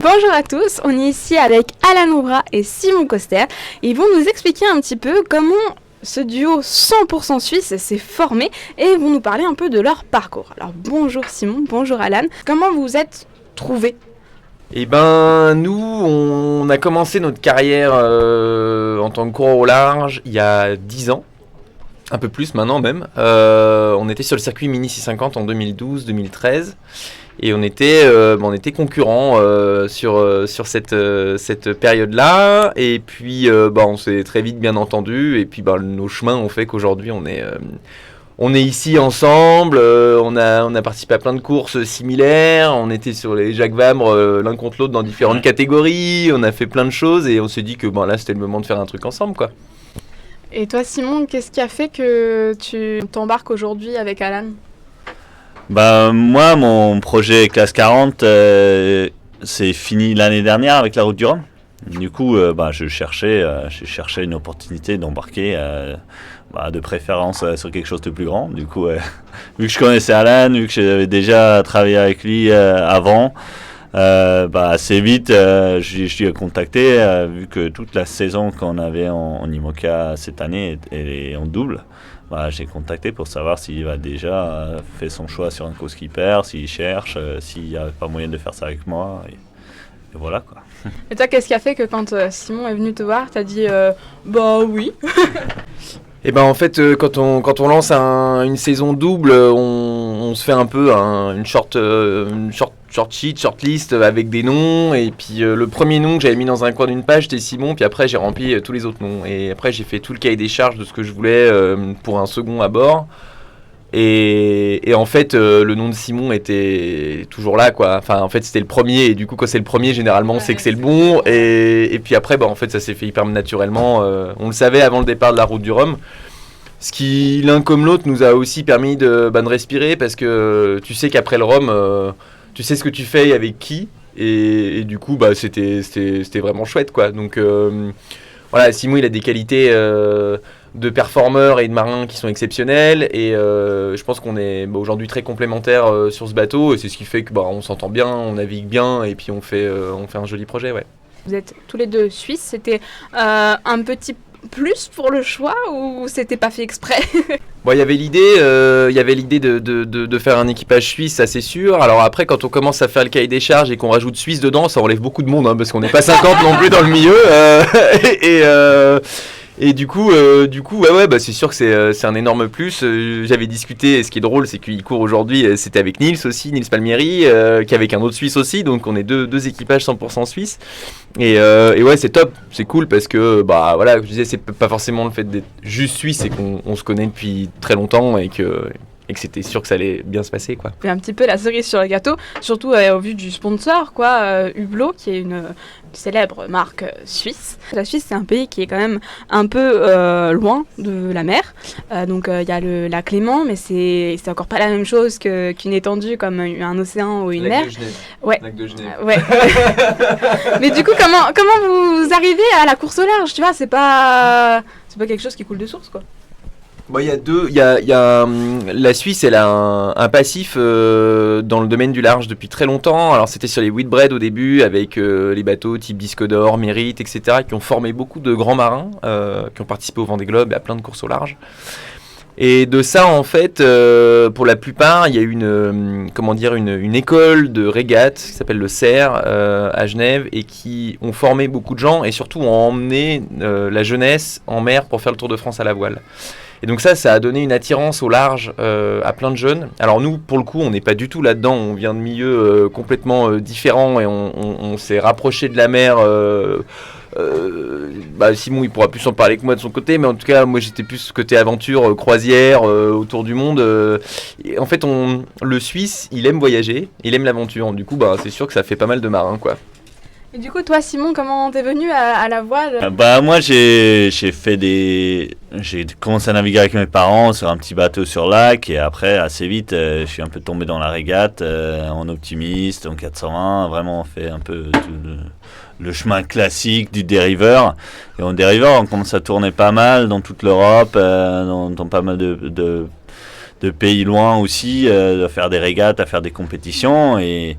Bonjour à tous, on est ici avec Alan Roubra et Simon Coster. Ils vont nous expliquer un petit peu comment ce duo 100% suisse s'est formé et ils vont nous parler un peu de leur parcours. Alors bonjour Simon, bonjour Alan, comment vous vous êtes trouvés ? Eh ben, nous, on a commencé notre carrière en tant que coureur au large il y a 10 ans. Un peu plus maintenant même. On était sur le circuit Mini 650 en 2012-2013 et on était concurrents sur cette période-là. Et puis on s'est très vite bien entendu et puis nos chemins ont fait qu'aujourd'hui on est ici ensemble. On a participé à plein de courses similaires. On était sur les Jacques Vabre l'un contre l'autre dans différentes catégories. On a fait plein de choses et on s'est dit que là c'était le moment de faire un truc ensemble, quoi. Et toi Simon, qu'est-ce qui a fait que tu t'embarques aujourd'hui avec Alan ? Moi, mon projet Classe 40, c'est fini l'année dernière avec la Route du Rhum. Du coup, je cherchais une opportunité d'embarquer, de préférence sur quelque chose de plus grand. Du coup, vu que je connaissais Alan, vu que j'avais déjà travaillé avec lui avant, assez vite, je l'ai contacté, vu que toute la saison qu'on avait en IMOCA cette année est en double. J'ai contacté pour savoir s'il a déjà fait son choix sur un co-skipper, s'il cherche, s'il n'y a pas moyen de faire ça avec moi. Et voilà, quoi. Et toi, qu'est-ce qui a fait que quand Simon est venu te voir, t'as dit oui. Et en fait, quand on lance une saison double, on se fait un peu une short sheet, short list avec des noms. Et puis le premier nom que j'avais mis dans un coin d'une page, c'était Simon. Puis après, j'ai rempli tous les autres noms. Et après, j'ai fait tout le cahier des charges de ce que je voulais pour un second à bord. Et en fait, le nom de Simon était toujours là, quoi. Enfin, en fait, c'était le premier. Et du coup, quand c'est le premier, généralement, c'est que c'est le bon. Et puis après, en fait, ça s'est fait hyper naturellement. On le savait avant le départ de la Route du Rhum. Ce qui, l'un comme l'autre, nous a aussi permis de respirer. Parce que tu sais qu'après le Rhum, tu sais ce que tu fais et avec qui. Et du coup, c'était vraiment chouette, quoi. Donc, voilà, Simon, il a des qualités de performeurs et de marins qui sont exceptionnels et je pense qu'on est aujourd'hui très complémentaires sur ce bateau et c'est ce qui fait que on s'entend bien, on navigue bien et puis on fait un joli projet, ouais. Vous êtes tous les deux suisses, c'était un petit plus pour le choix ou c'était pas fait exprès ? Il y avait l'idée de faire un équipage suisse, ça c'est sûr. Alors après, quand on commence à faire le cahier des charges et qu'on rajoute Suisse dedans, ça enlève beaucoup de monde, hein, parce qu'on n'est pas 50 non plus dans le milieu. Et du coup, c'est sûr que c'est un énorme plus. J'avais discuté, et ce qui est drôle, c'est qu'il court aujourd'hui, c'était avec Nils aussi, Nils Palmieri, qui est avec un autre Suisse aussi, donc on est deux équipages 100% suisses. Et ouais, c'est top, c'est cool parce que, je disais, c'est pas forcément le fait d'être juste suisse, c'est qu'on se connaît depuis très longtemps et que c'était sûr que ça allait bien se passer, quoi. C'est un petit peu la cerise sur le gâteau, surtout au vu du sponsor, quoi, Hublot, qui est une célèbre marque suisse. La Suisse, c'est un pays qui est quand même un peu loin de la mer, donc il y a le lac Léman, mais c'est encore pas la même chose qu'une étendue comme un océan ou une mer. De Genève. Ouais. Lac de Genève. Ouais. Mais du coup, comment vous arrivez à la course au large, tu vois, c'est pas quelque chose qui coule de source, quoi. Il y a la Suisse, elle a un passif dans le domaine du large depuis très longtemps. Alors c'était sur les Whitbread au début avec les bateaux type Disque d'Or, Mérite, etc. qui ont formé beaucoup de grands marins qui ont participé au Vendée Globe et à plein de courses au large. Et de ça, en fait, pour la plupart, il y a une école de régate qui s'appelle le CERF à Genève et qui ont formé beaucoup de gens et surtout ont emmené la jeunesse en mer pour faire le Tour de France à la voile. Et donc ça a donné une attirance au large à plein de jeunes. Alors nous, pour le coup, on n'est pas du tout là-dedans. On vient de milieux complètement différents et on s'est rapproché de la mer. Simon, il pourra plus en parler que moi de son côté, mais en tout cas, moi, j'étais plus côté aventure, croisière, autour du monde. Et en fait, le Suisse, il aime voyager, il aime l'aventure. Du coup, c'est sûr que ça fait pas mal de marins, quoi. Et du coup, toi, Simon, comment t'es venu à la voile ? Moi, j'ai commencé à naviguer avec mes parents sur un petit bateau sur lac et après, assez vite, je suis un peu tombé dans la régate en optimiste, en 401, vraiment on fait un peu tout le chemin classique du dériveur. Et en dériveur, on commence à tourner pas mal dans toute l'Europe, dans pas mal de pays loin aussi, à faire des régates, à faire des compétitions. Et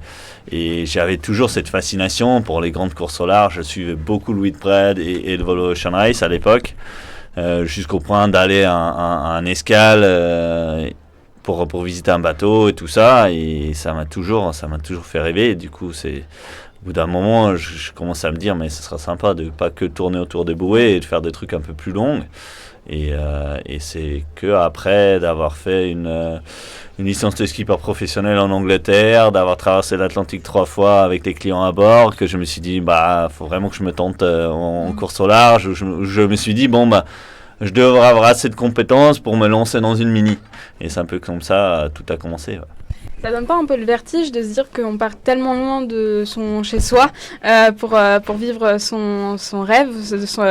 j'avais toujours cette fascination pour les grandes courses au large. Je suivais beaucoup le Whitbread et le Volvo Ocean Race à l'époque, jusqu'au point d'aller à un escale pour visiter un bateau et tout ça. Et ça m'a toujours fait rêver. Et du coup, au bout d'un moment, je commence à me dire, mais ce sera sympa de pas que tourner autour des bouées et de faire des trucs un peu plus longs. Et c'est que après d'avoir fait une licence de skipper professionnel en Angleterre, d'avoir traversé l'Atlantique 3 fois avec les clients à bord, que je me suis dit, faut vraiment que je me tente en course au large. Où je me suis dit, je devrais avoir assez de compétences pour me lancer dans une mini. Et c'est un peu comme ça, tout a commencé. Ouais. Ça donne pas un peu le vertige de se dire qu'on part tellement loin de son chez-soi pour vivre son rêve,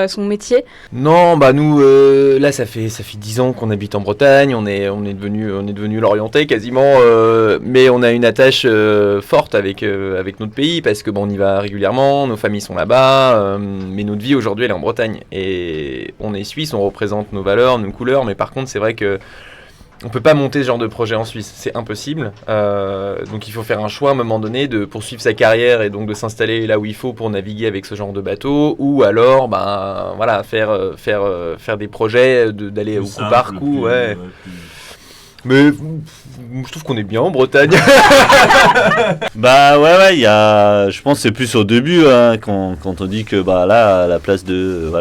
son métier? Non, nous, là, ça fait 10 ans qu'on habite en Bretagne, on est devenu l'Orientais quasiment, mais on a une attache forte avec notre pays, parce que on y va régulièrement, nos familles sont là-bas, mais notre vie aujourd'hui, elle est en Bretagne. Et on est suisse, on représente nos valeurs, nos couleurs, mais par contre, c'est vrai que on peut pas monter ce genre de projet en Suisse, c'est impossible. Donc il faut faire un choix à un moment donné de poursuivre sa carrière et donc de s'installer là où il faut pour naviguer avec ce genre de bateau, ou alors faire des projets, d'aller au coup par coup. Ouais. Mais je trouve qu'on est bien en Bretagne. Ouais, je pense que c'est plus au début quand on dit que là à la place de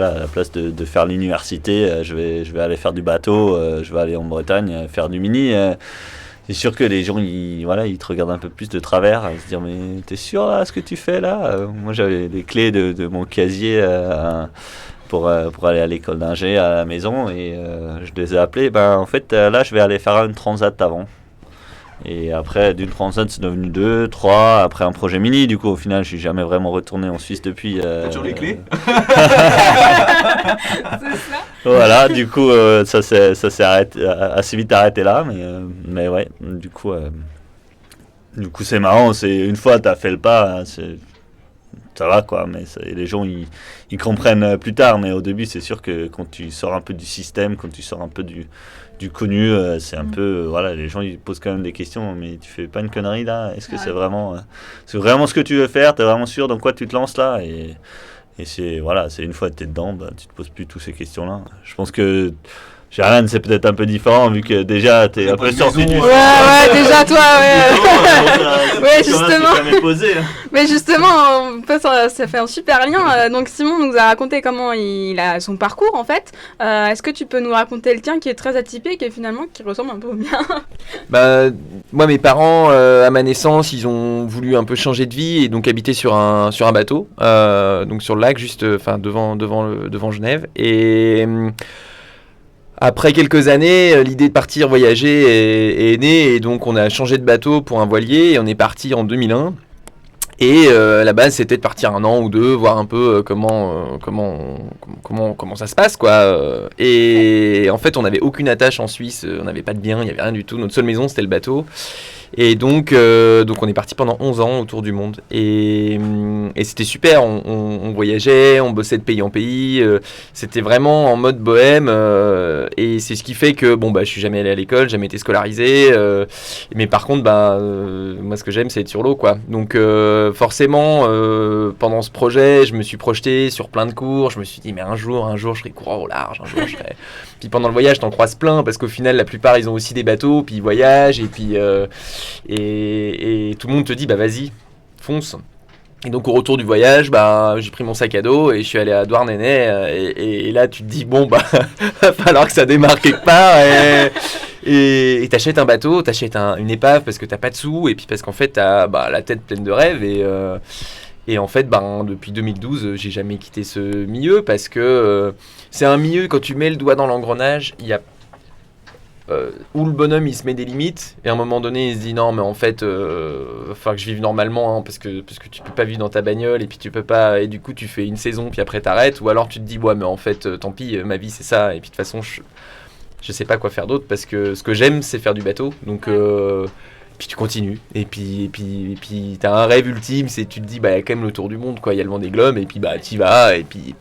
faire l'université, je vais aller faire du bateau, je vais aller en Bretagne faire du mini. C'est sûr que les gens ils te regardent un peu plus de travers, à se dire mais t'es sûr là ce que tu fais là? Moi j'avais les clés de mon casier pour aller à l'école d'ingé à la maison, et je les ai appelés. En fait, là, je vais aller faire une transat avant. Et après, d'une transat, c'est devenu 2, 3, après un projet mini. Du coup, au final, je suis jamais vraiment retourné en Suisse depuis. T'as toujours les clés? C'est ça. Voilà, du coup, ça s'est assez vite arrêté là. Mais ouais, du coup, c'est marrant. Une fois, t'as fait le pas, ça va quoi, mais les gens ils comprennent plus tard, mais au début c'est sûr que quand tu sors un peu du système, quand tu sors un peu du connu, c'est un peu les gens ils posent quand même des questions, mais tu fais pas une connerie là, est-ce que c'est vraiment ce que tu veux faire, t'es vraiment sûr dans quoi tu te lances là, et c'est une fois que t'es dedans, tu te poses plus toutes ces questions là. Je pense que chez Alan, c'est peut-être un peu différent, vu que déjà, t'es un peu sorti du... Ouais, déjà, toi, ouais. Ouais, justement. Mais justement, ça fait un super lien. Donc, Simon nous a raconté comment il a son parcours, en fait. Est-ce que tu peux nous raconter le tien, qui est très atypique et finalement qui ressemble un peu au mien? Moi, mes parents, à ma naissance, ils ont voulu un peu changer de vie et donc habiter sur un bateau, donc sur le lac, juste devant Genève. Et... après quelques années, l'idée de partir voyager est née, et donc on a changé de bateau pour un voilier et on est parti en 2001. Et la base, c'était de partir 1 an ou 2, voir un peu comment ça se passe, quoi. Et en fait, on n'avait aucune attache en Suisse, on n'avait pas de bien, il n'y avait rien du tout. Notre seule maison, c'était le bateau. Et donc on est parti pendant 11 ans autour du monde. Et c'était super, on voyageait, on bossait de pays en pays. C'était vraiment en mode bohème. Et c'est ce qui fait que je suis jamais allé à l'école, jamais été scolarisé. Mais par contre, moi ce que j'aime, c'est être sur l'eau, quoi. Donc forcément, pendant ce projet, je me suis projeté sur plein de cours. Je me suis dit, mais un jour, je serai coureur au large. Un jour, je serai... Puis pendant le voyage, t'en croises plein, parce qu'au final, la plupart, ils ont aussi des bateaux, puis ils voyagent, et puis et tout le monde te dit, vas-y, fonce. Et donc au retour du voyage, j'ai pris mon sac à dos et je suis allé à Douarnenez, et là tu te dis, va falloir que ça démarre quelque part, et t'achètes un bateau, t'achètes une épave parce que t'as pas de sous, et puis parce qu'en fait t'as la tête pleine de rêves, et en fait depuis 2012 j'ai jamais quitté ce milieu, parce que c'est un milieu, quand tu mets le doigt dans l'engrenage, il y a où le bonhomme il se met des limites, et à un moment donné il se dit non mais en fait va falloir que je vive normalement, parce que tu peux pas vivre dans ta bagnole, et puis tu peux pas, et du coup tu fais une saison puis après t'arrêtes, ou alors tu te dis mais en fait tant pis, ma vie c'est ça, et puis de toute façon je sais pas quoi faire d'autre, parce que ce que j'aime c'est faire du bateau, donc puis tu continues, et puis t'as un rêve ultime, c'est, tu te dis il y a quand même le tour du monde, quoi, il y a le Vendée Globe, et puis t'y vas, et puis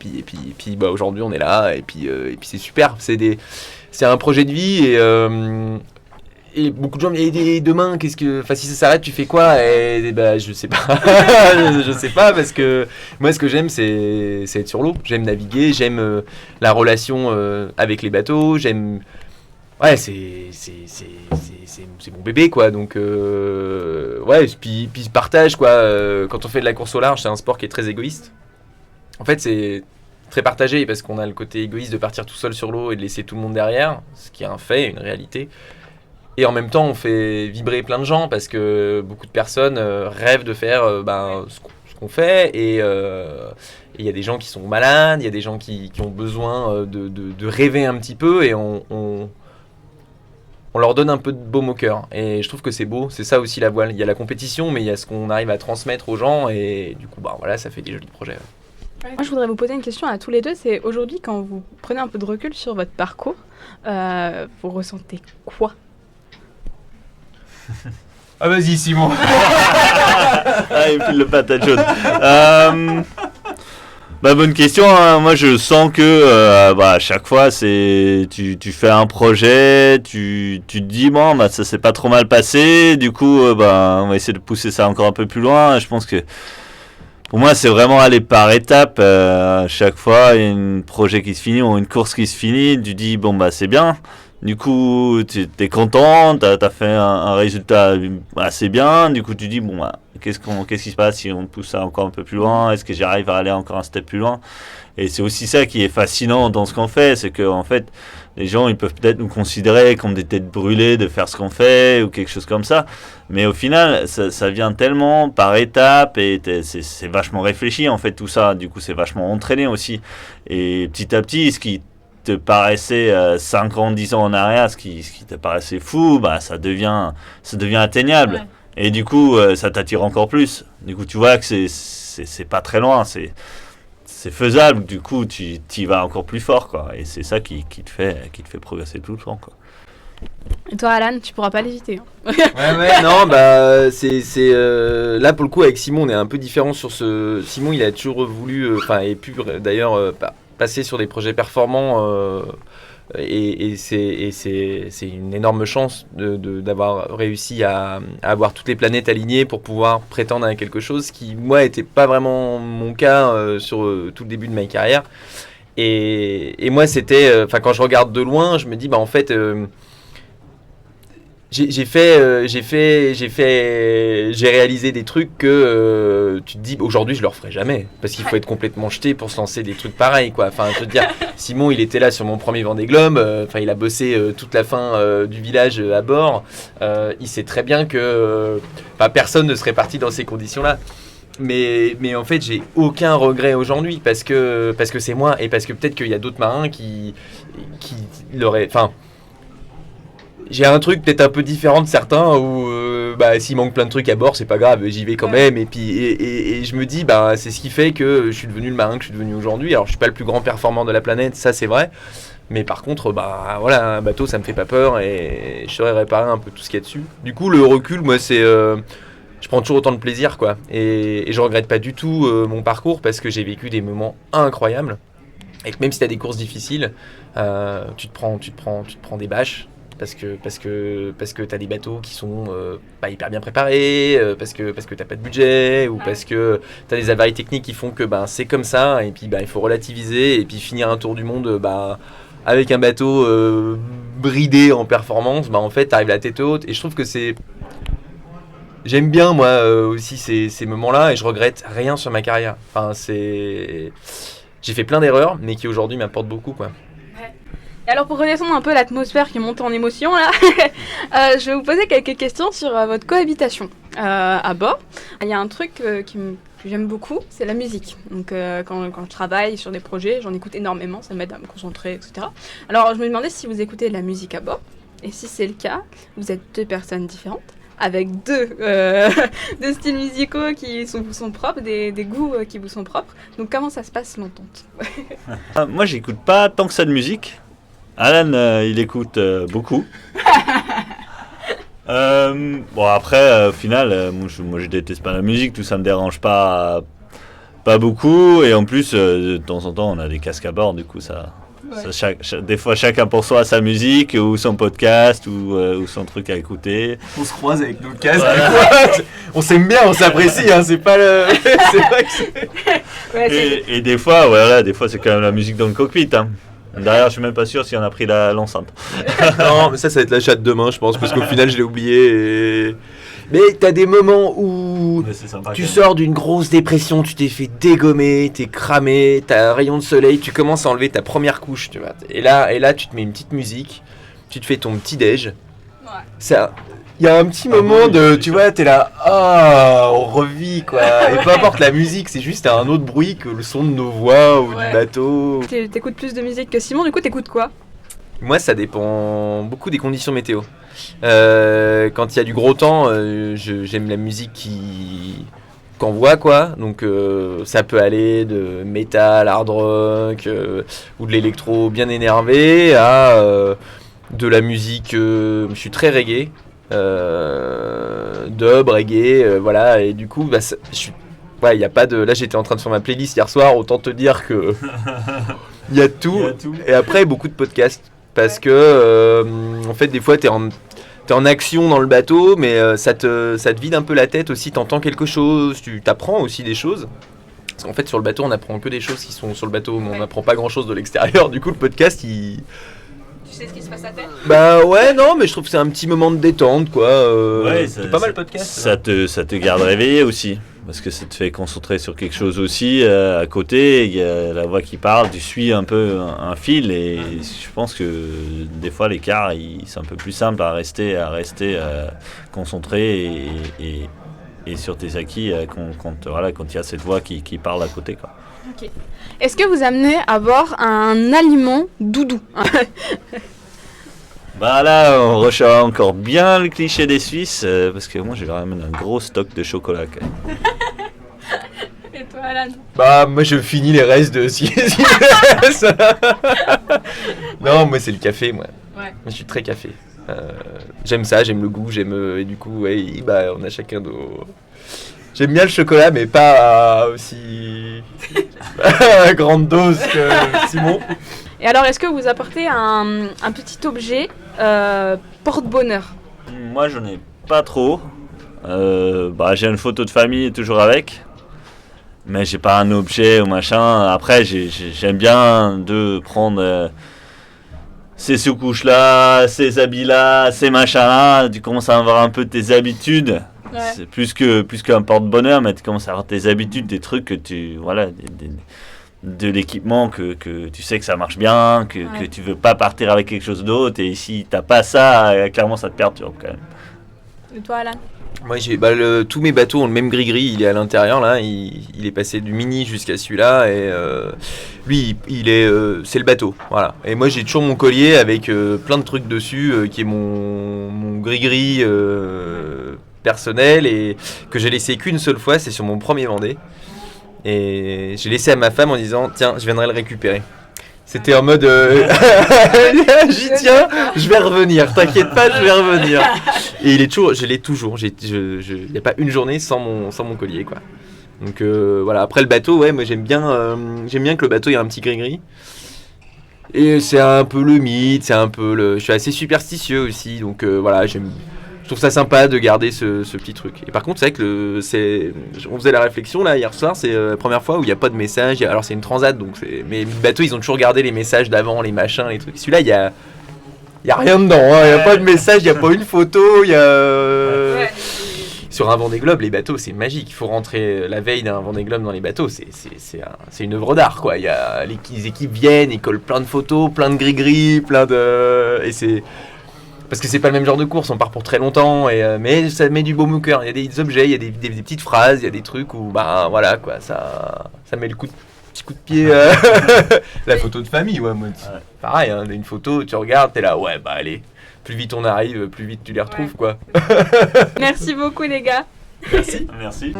aujourd'hui on est là, et puis c'est super, c'est un projet de vie, et beaucoup de gens me disent et demain, si ça s'arrête, tu fais quoi? Et bah, je sais pas. Je sais pas, parce que moi, ce que j'aime, c'est être sur l'eau. J'aime naviguer, j'aime la relation avec les bateaux, j'aime. Ouais, c'est mon bébé, quoi. Donc, ouais, puis je partage, quoi. Quand on fait de la course au large, c'est un sport qui est très égoïste. En fait, c'est très partagé parce qu'on a le côté égoïste de partir tout seul sur l'eau et de laisser tout le monde derrière, ce qui est un fait, une réalité. Et en même temps, on fait vibrer plein de gens parce que beaucoup de personnes rêvent de faire ce qu'on fait. Et il y a des gens qui sont malades, il y a des gens qui ont besoin de rêver un petit peu. Et on leur donne un peu de baume au cœur. Et je trouve que c'est beau, c'est ça aussi la voile. Il y a la compétition, mais il y a ce qu'on arrive à transmettre aux gens. Et du coup, voilà, ça fait des jolis projets. Moi, je voudrais vous poser une question à tous les deux. C'est aujourd'hui, quand vous prenez un peu de recul sur votre parcours, vous ressentez quoi? Ah, vas-y, Simon. Il file le patate chaude. Bonne question. Hein. Moi, je sens que à chaque fois, tu fais un projet, tu te dis ça s'est pas trop mal passé. Du coup, on va essayer de pousser ça encore un peu plus loin. Je pense que pour moi, c'est vraiment aller par étapes. À chaque fois, il y a un projet qui se finit ou une course qui se finit. Tu dis c'est bien. Du coup, tu es content, tu as fait un résultat assez bien. Du coup, tu dis, qu'est-ce qui se passe si on pousse ça encore un peu plus loin? Est-ce que j'arrive à aller encore un step plus loin? Et c'est aussi ça qui est fascinant dans ce qu'on fait, c'est qu'en fait, les gens, ils peuvent peut-être nous considérer comme des têtes brûlées de faire ce qu'on fait ou quelque chose comme ça. Mais au final, ça vient tellement par étapes et c'est vachement réfléchi, en fait, tout ça. Du coup, c'est vachement entraîné aussi. Et petit à petit, ce qui te paraissait 5 ans, 10 ans en arrière, ce qui te paraissait fou, ça devient atteignable. Ouais. Et du coup, ça t'attire encore plus. Du coup, tu vois que c'est pas très loin, c'est faisable. Du coup, tu y vas encore plus fort, quoi. Et c'est ça qui te fait progresser tout le temps, quoi. Et toi, Alan, tu pourras pas l'éviter. Hein. ouais, non, c'est là pour le coup avec Simon, on est un peu différent sur ce. Simon, il a toujours voulu, et pu d'ailleurs passer sur des projets performants et c'est une énorme chance d'avoir réussi à avoir toutes les planètes alignées pour pouvoir prétendre à quelque chose qui, moi, n'était pas vraiment mon cas sur tout le début de ma carrière. Et moi, c'était, quand je regarde de loin, je me dis, en fait, j'ai réalisé des trucs que tu te dis aujourd'hui je le referai jamais parce qu'il faut être complètement jeté pour se lancer des trucs pareils, quoi. Enfin, je veux dire, Simon, il était là sur mon premier Vendée Globe, il a bossé toute la fin du village à bord. Il sait très bien que personne ne serait parti dans ces conditions-là. Mais en fait, j'ai aucun regret aujourd'hui parce que c'est moi et parce que peut-être qu'il y a d'autres marins qui l'auraient. J'ai un truc peut-être un peu différent de certains où s'il manque plein de trucs à bord, c'est pas grave, j'y vais quand même. Et puis et je me dis, c'est ce qui fait que je suis devenu le marin que je suis devenu aujourd'hui. Alors je suis pas le plus grand performant de la planète, ça c'est vrai. Mais par contre, un bateau, ça me fait pas peur et je saurais réparer un peu tout ce qu'il y a dessus. Du coup, le recul, moi, c'est je prends toujours autant de plaisir, quoi. Et je regrette pas du tout mon parcours parce que j'ai vécu des moments incroyables. Et que même si t'as des courses difficiles, tu te prends des bâches. Parce que t'as des bateaux qui sont pas hyper bien préparés, parce que t'as pas de budget, ou parce que t'as des avaries techniques qui font que c'est comme ça, et puis il faut relativiser, et puis finir un tour du monde avec un bateau bridé en performance, en fait t'arrives la tête haute, et je trouve que j'aime bien moi aussi ces moments-là, et je regrette rien sur ma carrière. J'ai fait plein d'erreurs, mais qui aujourd'hui m'apportent beaucoup, quoi. Alors pour redescendre un peu l'atmosphère qui monte en émotion là, je vais vous poser quelques questions sur votre cohabitation à bord. Il y a un truc que j'aime beaucoup, c'est la musique. Donc quand je travaille sur des projets, j'en écoute énormément, ça m'aide à me concentrer, etc. Alors je me demandais si vous écoutez de la musique à bord, et si c'est le cas, vous êtes deux personnes différentes, avec deux styles musicaux qui vous sont propres, des goûts qui vous sont propres. Donc comment ça se passe l'entente? Moi j'écoute pas tant que ça de musique. Alan, il écoute beaucoup. Après, au final, moi je déteste pas la musique, tout ça me dérange pas beaucoup. Et en plus, de temps en temps, on a des casques à bord, du coup ça Ouais. Des fois, chacun pour soi sa musique ou son podcast ou son truc à écouter. On se croise avec nos casques. On s'aime bien, on s'apprécie. Hein, c'est pas le. C'est vrai que c'est. Et des fois, voilà, des fois c'est quand même la musique dans le cockpit. Hein. Derrière, je suis même pas sûr si on a pris l'enceinte. Non, mais ça va être l'achat de demain, je pense, parce qu'au final, je l'ai oublié. Mais t'as des moments où tu sors d'une grosse dépression, tu t'es fait dégommer, t'es cramé, t'as un rayon de soleil, tu commences à enlever ta première couche, tu vois. Et là, tu te mets une petite musique, tu te fais ton petit déj. Ouais. Il y a un petit moment de, tu vois, t'es là, on revit quoi. Et peu importe la musique, c'est juste un autre bruit que le son de nos voix ou du bateau. T'écoutes plus de musique que Simon, du coup t'écoutes quoi ? Moi, ça dépend beaucoup des conditions météo. Quand il y a du gros temps, j'aime la musique qu'envoie quoi. Donc ça peut aller de métal, hard rock ou de l'électro bien énervé à de la musique. Je suis très reggae, dub, reggae, voilà. Et du coup, y a pas de. Là, j'étais en train de faire ma playlist hier soir. Autant te dire que il y a tout. Et après, beaucoup de podcasts. Parce que, en fait, des fois, t'es en action dans le bateau, mais ça te vide un peu la tête aussi. T'entends quelque chose, tu t'apprends aussi des choses. Parce qu'en fait, sur le bateau, on apprend que des choses qui sont sur le bateau, mais on n'apprend pas grand-chose de l'extérieur. Du coup, le podcast, Tu sais ce qui se passe à terre ? Bah ouais, non, mais je trouve que c'est un petit moment de détente, quoi. C'est pas mal le podcast. Ça te garde réveillé aussi. Parce que ça te fait concentrer sur quelque chose aussi. À côté, il y a la voix qui parle, tu suis un peu un fil et je pense que des fois l'écart, c'est un peu plus simple à rester concentré et sur tes acquis quand il y a cette voix qui parle à côté, quoi. Okay. Est-ce que vous amenez à bord un aliment doudou ? Bah là, on recherche encore bien le cliché des Suisses, parce que moi, je leur amène un gros stock de chocolat, quand même. Et toi, Alan ? Bah, moi, je finis les restes de Non, moi, c'est le café, moi. Ouais. Moi, je suis très café. J'aime ça, j'aime le goût, et du coup, on a chacun nos... J'aime bien le chocolat, mais pas aussi grande dose que Simon. Et alors, est-ce que vous apportez un petit objet porte-bonheur ? Moi, j'en ai pas trop. J'ai une photo de famille toujours avec. Mais j'ai pas un objet ou machin. Après, j'aime bien de prendre ces sous-couches-là, ces habits-là, ces machins-là. Tu commences à avoir un peu tes habitudes. Ouais. C'est plus qu'un porte-bonheur, mais tu commences à avoir tes habitudes, des trucs que de l'équipement que tu sais que ça marche bien, que tu veux pas partir avec quelque chose d'autre, et si t'as pas ça, clairement ça te perturbe quand même. Et toi, Alan ? Moi, tous mes bateaux ont le même gris-gris, il est à l'intérieur là, il est passé du mini jusqu'à celui-là, et lui, c'est le bateau, voilà. Et moi, j'ai toujours mon collier avec plein de trucs dessus, qui est mon gris-gris personnel, et que j'ai laissé qu'une seule fois, c'est sur mon premier Vendée. Et j'ai laissé à ma femme en disant tiens, je viendrai le récupérer. C'était en mode j'y tiens, je vais revenir, t'inquiète pas, je vais revenir. Et je l'ai toujours. Il n'y a pas une journée sans mon collier, quoi. Donc voilà. Après le bateau, moi j'aime bien que le bateau ait un petit gris-gris. Et c'est un peu le mythe, je suis assez superstitieux aussi, donc voilà, je trouve ça sympa de garder ce petit truc. Et par contre, c'est vrai que on faisait la réflexion là hier soir, c'est la première fois où il n'y a pas de message. Alors c'est une transat, mais les bateaux ils ont toujours gardé les messages d'avant, les machins, les trucs. Celui-là, il y a rien dedans, hein. Il n'y a pas de message, il n'y a pas une photo, il y a... Sur un Vendée Globe, les bateaux, c'est magique. Il faut rentrer la veille d'un Vendée Globe dans les bateaux. C'est une œuvre d'art, quoi. Les équipes viennent, ils collent plein de photos, plein de gris-gris, et c'est... Parce que c'est pas le même genre de course, on part pour très longtemps, mais ça met du baume au cœur. Il y a des objets, il y a des petites phrases, il y a des trucs où, voilà, quoi, ça met le petit coup de pied. La photo de famille, moi, pareil, hein, une photo, tu regardes, t'es là, allez, plus vite on arrive, plus vite tu les retrouves, quoi. Merci beaucoup, les gars. Merci. Merci.